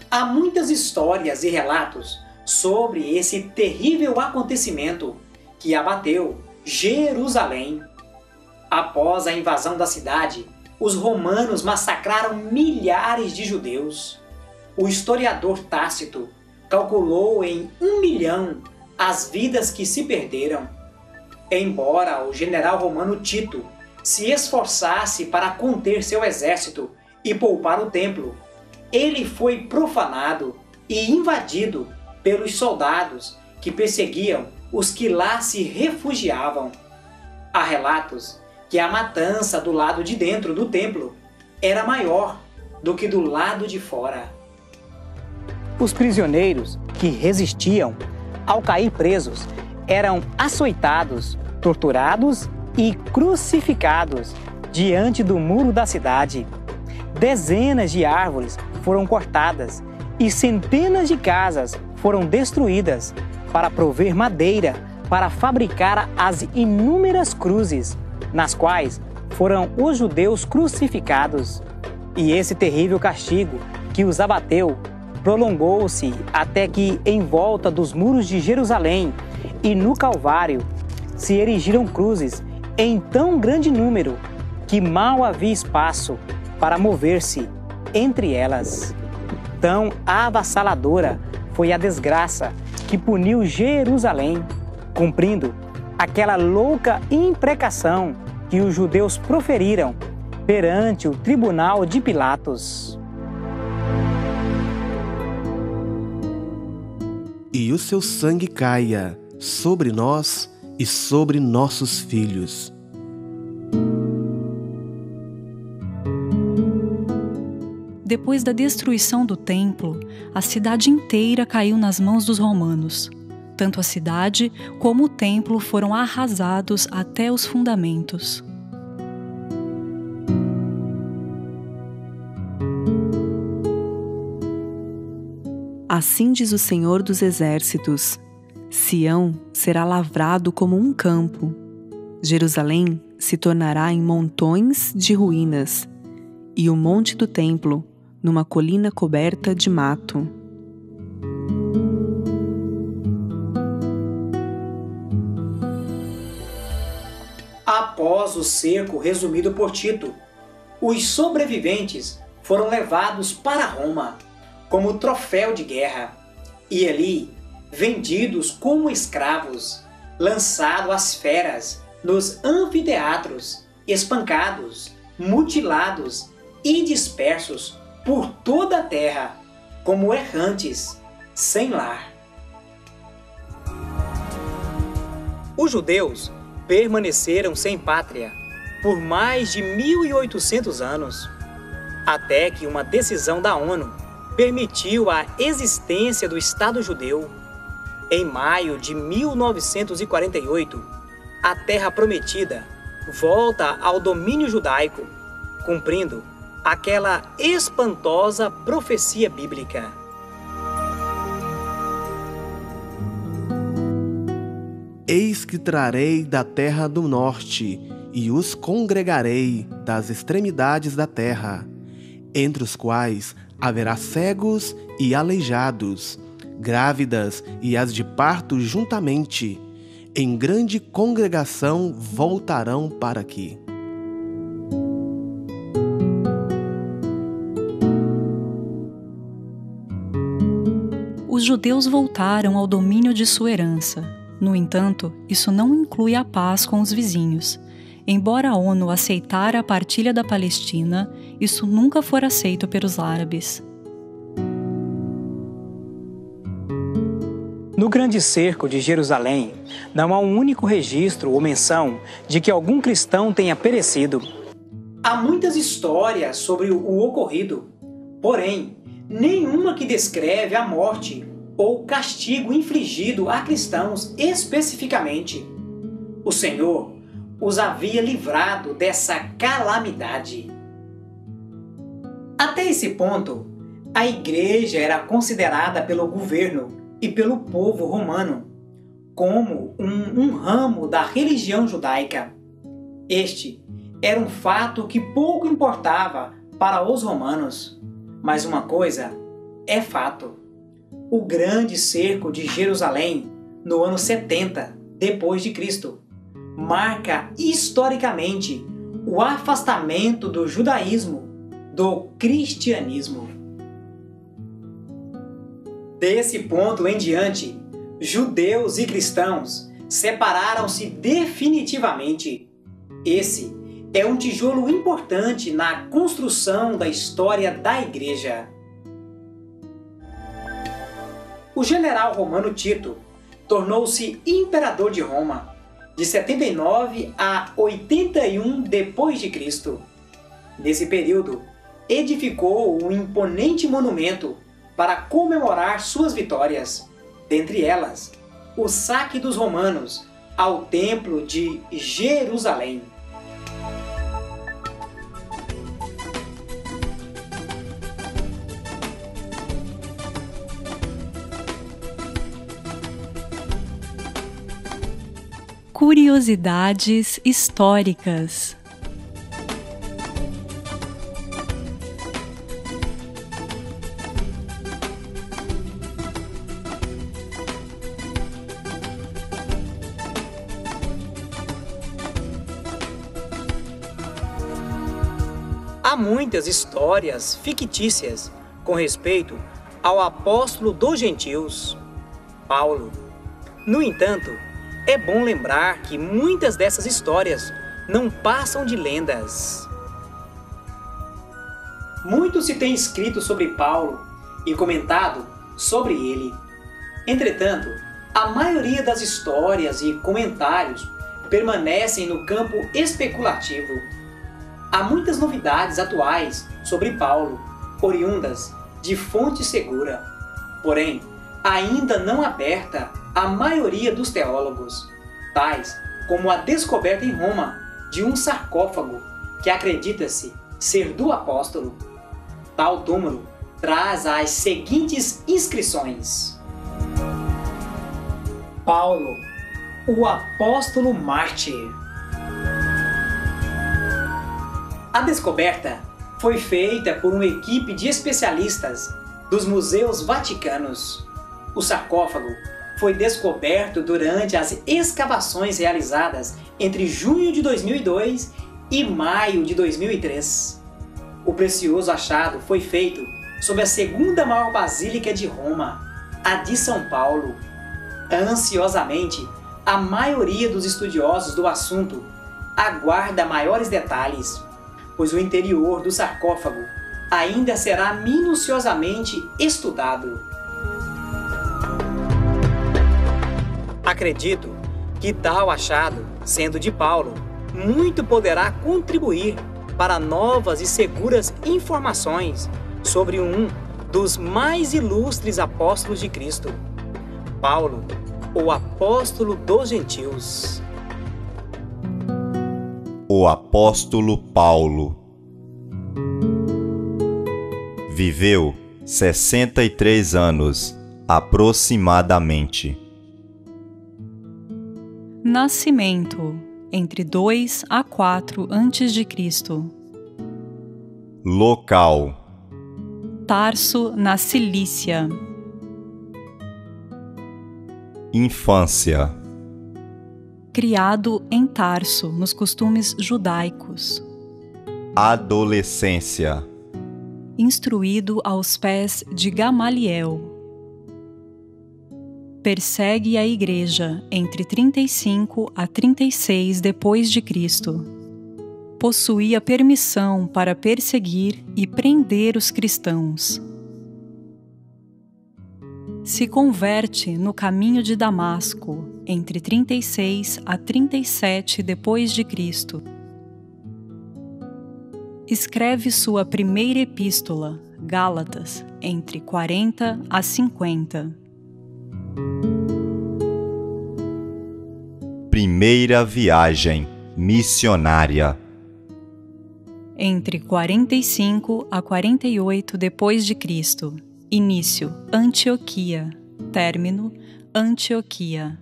Há muitas histórias e relatos sobre esse terrível acontecimento que abateu Jerusalém. Após a invasão da cidade, os romanos massacraram milhares de judeus. O historiador Tácito calculou em 1 milhão as vidas que se perderam. Embora o general romano Tito se esforçasse para conter seu exército e poupar o templo, ele foi profanado e invadido pelos soldados que perseguiam os que lá se refugiavam. Há relatos que a matança do lado de dentro do templo era maior do que do lado de fora. Os prisioneiros que resistiam, ao cair presos, eram açoitados, torturados e crucificados diante do muro da cidade. Dezenas de árvores foram cortadas e centenas de casas foram destruídas para prover madeira para fabricar as inúmeras cruzes nas quais foram os judeus crucificados. E esse terrível castigo que os abateu prolongou-se até que, em volta dos muros de Jerusalém e no Calvário, se erigiram cruzes em tão grande número que mal havia espaço para mover-se entre elas. Tão avassaladora foi a desgraça que puniu Jerusalém, cumprindo aquela louca imprecação que os judeus proferiram perante o tribunal de Pilatos. E o seu sangue caia sobre nós e sobre nossos filhos. Depois da destruição do templo, a cidade inteira caiu nas mãos dos romanos. Tanto a cidade como o templo foram arrasados até os fundamentos. Assim diz o Senhor dos Exércitos: Sião será lavrado como um campo. Jerusalém se tornará em montões de ruínas, e o monte do templo numa colina coberta de mato. Após o cerco resumido por Tito, os sobreviventes foram levados para Roma como troféu de guerra e ali vendidos como escravos, lançados às feras nos anfiteatros, espancados, mutilados e dispersos por toda a terra como errantes, sem lar. Os judeus permaneceram sem pátria por mais de 1.800 anos, até que uma decisão da ONU permitiu a existência do Estado judeu. Em maio de 1948, a Terra Prometida volta ao domínio judaico, cumprindo aquela espantosa profecia bíblica. Eis que trarei da terra do norte, e os congregarei das extremidades da terra, entre os quais haverá cegos e aleijados, grávidas e as de parto juntamente, em grande congregação voltarão para aqui. Os judeus voltaram ao domínio de sua herança. No entanto, isso não inclui a paz com os vizinhos. Embora a ONU aceitara a partilha da Palestina, isso nunca foi aceito pelos árabes. No grande cerco de Jerusalém, não há um único registro ou menção de que algum cristão tenha perecido. Há muitas histórias sobre o ocorrido, porém, nenhuma que descreve a morte ou castigo infligido a cristãos especificamente. O Senhor os havia livrado dessa calamidade. Até esse ponto, a igreja era considerada pelo governo e pelo povo romano como um ramo da religião judaica. Este era um fato que pouco importava para os romanos, mas uma coisa é fato. O grande cerco de Jerusalém, no ano 70 depois de Cristo, marca historicamente o afastamento do judaísmo do cristianismo. Desse ponto em diante, judeus e cristãos separaram-se definitivamente. Esse é um tijolo importante na construção da história da Igreja. O general romano Tito tornou-se imperador de Roma de 79 a 81 depois de Cristo. Nesse período, edificou um imponente monumento para comemorar suas vitórias, dentre elas, o saque dos romanos ao Templo de Jerusalém. Curiosidades históricas. Há muitas histórias fictícias com respeito ao apóstolo dos gentios, Paulo. No entanto, é bom lembrar que muitas dessas histórias não passam de lendas. Muito se tem escrito sobre Paulo e comentado sobre ele. Entretanto, a maioria das histórias e comentários permanecem no campo especulativo. Há muitas novidades atuais sobre Paulo, oriundas de fonte segura, porém, ainda não aberta à maioria dos teólogos, tais como a descoberta em Roma de um sarcófago que acredita-se ser do apóstolo. Tal túmulo traz as seguintes inscrições: Paulo, o apóstolo mártir. A descoberta foi feita por uma equipe de especialistas dos museus vaticanos. O sarcófago foi descoberto durante as escavações realizadas entre junho de 2002 e maio de 2003. O precioso achado foi feito sob a segunda maior basílica de Roma, a de São Paulo. Ansiosamente, a maioria dos estudiosos do assunto aguarda maiores detalhes, pois o interior do sarcófago ainda será minuciosamente estudado. Acredito que tal achado, sendo de Paulo, muito poderá contribuir para novas e seguras informações sobre um dos mais ilustres apóstolos de Cristo, Paulo, o apóstolo dos gentios. O apóstolo Paulo viveu 63 anos, aproximadamente. Nascimento: entre 2 a 4 a.C. Local: Tarso, na Cilícia. Infância: Criado em Tarso, nos costumes judaicos. Adolescência: Instruído aos pés de Gamaliel. Persegue a igreja entre 35 a 36 depois de Cristo. Possuía permissão para perseguir e prender os cristãos. Se converte no caminho de Damasco entre 36 a 37 depois de Cristo. Escreve sua primeira epístola, Gálatas, entre 40 a 50. Primeira viagem missionária. Entre 45 a 48 depois de Cristo. Início: Antioquia. Término: Antioquia.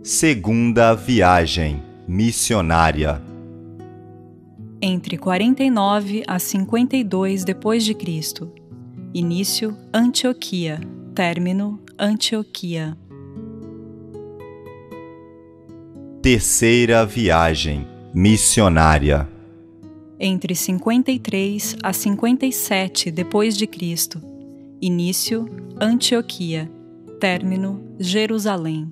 Segunda viagem missionária. Entre 49 a 52 d.C. Início Antioquia. Término Antioquia. Terceira viagem missionária. Entre 53 a 57 d.C. Início Antioquia. Término Jerusalém.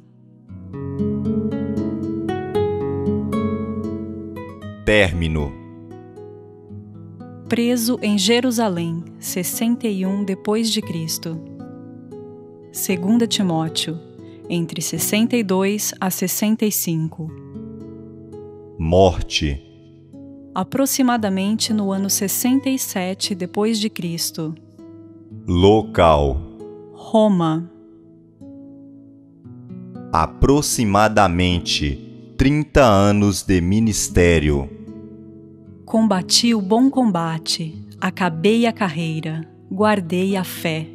Término. Preso em Jerusalém, 61 d.C. 2 Timóteo, entre 62 a 65. Morte. Aproximadamente no ano 67 d.C. Local. Roma. Aproximadamente 30 anos de ministério. Combati o bom combate, acabei a carreira, guardei a fé.